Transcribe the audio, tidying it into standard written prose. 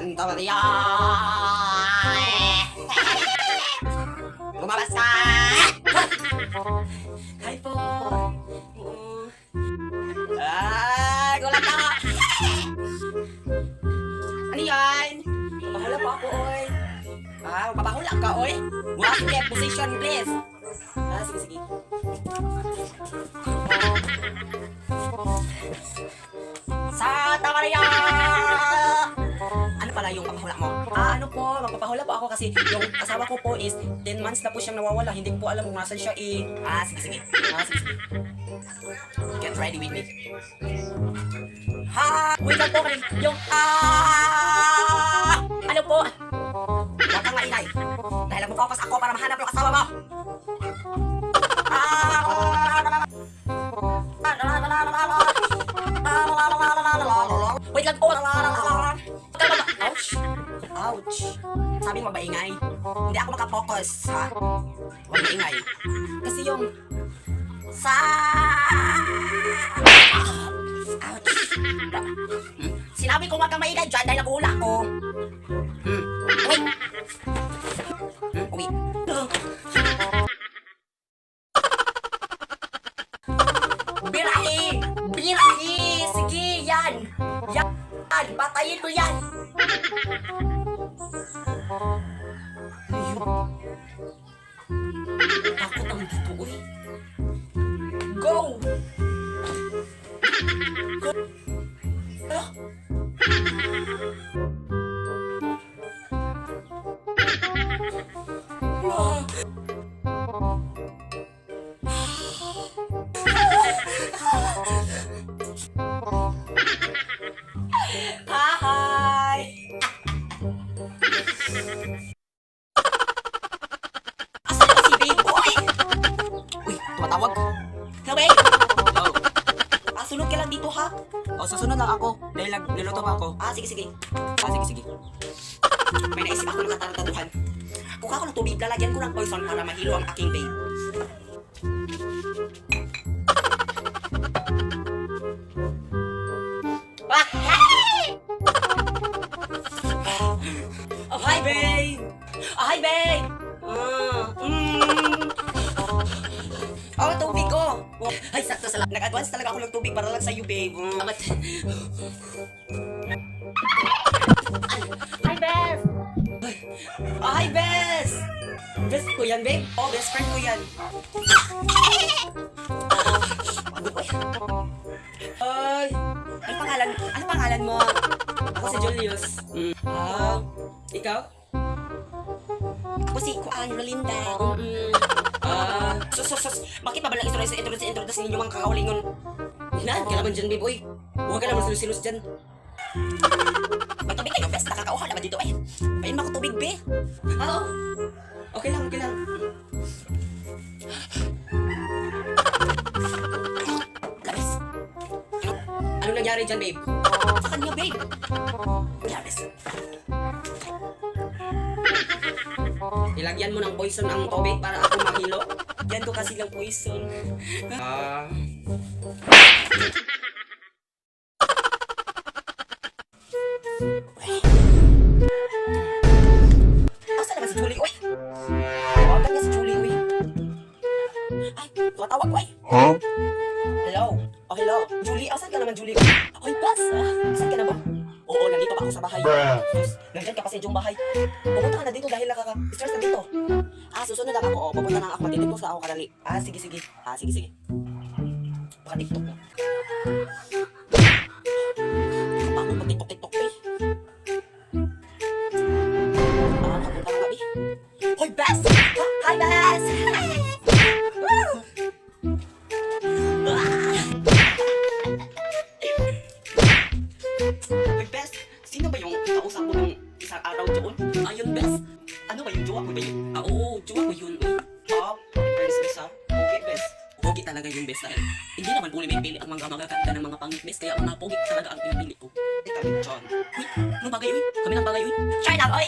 Santa Maria! Lumabas ka! Hi po! Gulat ako! Ano yan? Mapahula po ako, oy. Mapahula ka, oy. One step position, please. Sige, sige. Santa Maria! Ano pala yung papahula mo? Ano po, magpapahula po ako kasi yung asawa ko po is 10 months na po siyang nawawala. Hindi ko po alam kung nasan siya eh. Sige, sige. Sige, sige. Get ready with me. Wait lang po kayo. Yung ano po? Huwag kang maingay. Dahil mag-focus ako para mahanap yung asawa mo. Wait lang po. Ouch. Ouch. Sabi mo ba ingay? Hindi ako makapokus, ha? Huwag maingay. Kasi yung ouch. Sinabi ko wag kang maingay dyan dahil nag-uula ko. Wait. Wait. Birahi! Birahi! Sige, yan! Yan! Patayin mo yan! Ayun. Takot ang dito, uy. Go! Go! Hi! Asan na si babe? Uy, tumatawag. Hello, babe? Oh. Sunod ka lang dito, ha? Susunod lang ako. Dahil nagluluto pa ako. Sige, sige. Sige, sige. May naisip ako ng katarantaduhan. Kuha ko ng tubig, lalagyan ko ng poison para mahilo ang aking babe. Hi, babe! Hi, babe! Tubig ko! Ay, sakto sa lang. Nag-advance talaga ako ng tubig para lang sa'yo, babe. Hi, Beth! Hi, Beth! Best ko yan, babe. Best friend ko yan. Ay, ano pangalan mo? Ako si Julius. Ikaw? Ako si Kuan Rolinda. Bakit pa ba lang introduce ninyo mga kakaulingon? Hinaan ka naman dyan, babe, oy. Huwag ka naman silos-silos dyan. May tubig kayo, best. Nakakauha naman dito, eh. Pain mo ako tubig, be. Okay lang, okay lang. Labis. Anong nangyari dyan, babe? Sa kanya, babe. Labis. Ilagyan mo ng poison ang tubig para ako mahilo. Yan ko kasi lang poison. Asa naman si Julie, uy? Tawagan niya si Julie, uy. Ay, tumatawag ko, uy. Huh? Hello? Hello? Julie, asan ka naman, Julie? Uy, Bas, asan ka naman? Oo, nandito pa ako sa bahay. Nandiyan ka pa sa iyong bahay. Pupunta ka na dito dahil nakaka-stress na dito. Susunod lang ako. Pupunta na ako. Matitipos na ako kadali. Sige, sige. Sige, sige. Baka TikTok mo. Kapag mo TikTok, eh. Nakapunta na gabi. Hoy, Bes! Hi, Bes! Hoy, Bes! Sino ba yung kausap mo ng isang araw doon? Ayun, Bes! Ano ba yung jowa ko ba yun? Oo, jowa ko yun. Bes, ha? Okay, Bes. Pogi talaga yung best dahil hindi naman po pili ang mga magaganda ng mga pangit best, kaya mga pogi talaga ang pinipili ko. Kami, John. Uy, anong bagay, uy? Kami ng bagay, uy? Try lang, uy!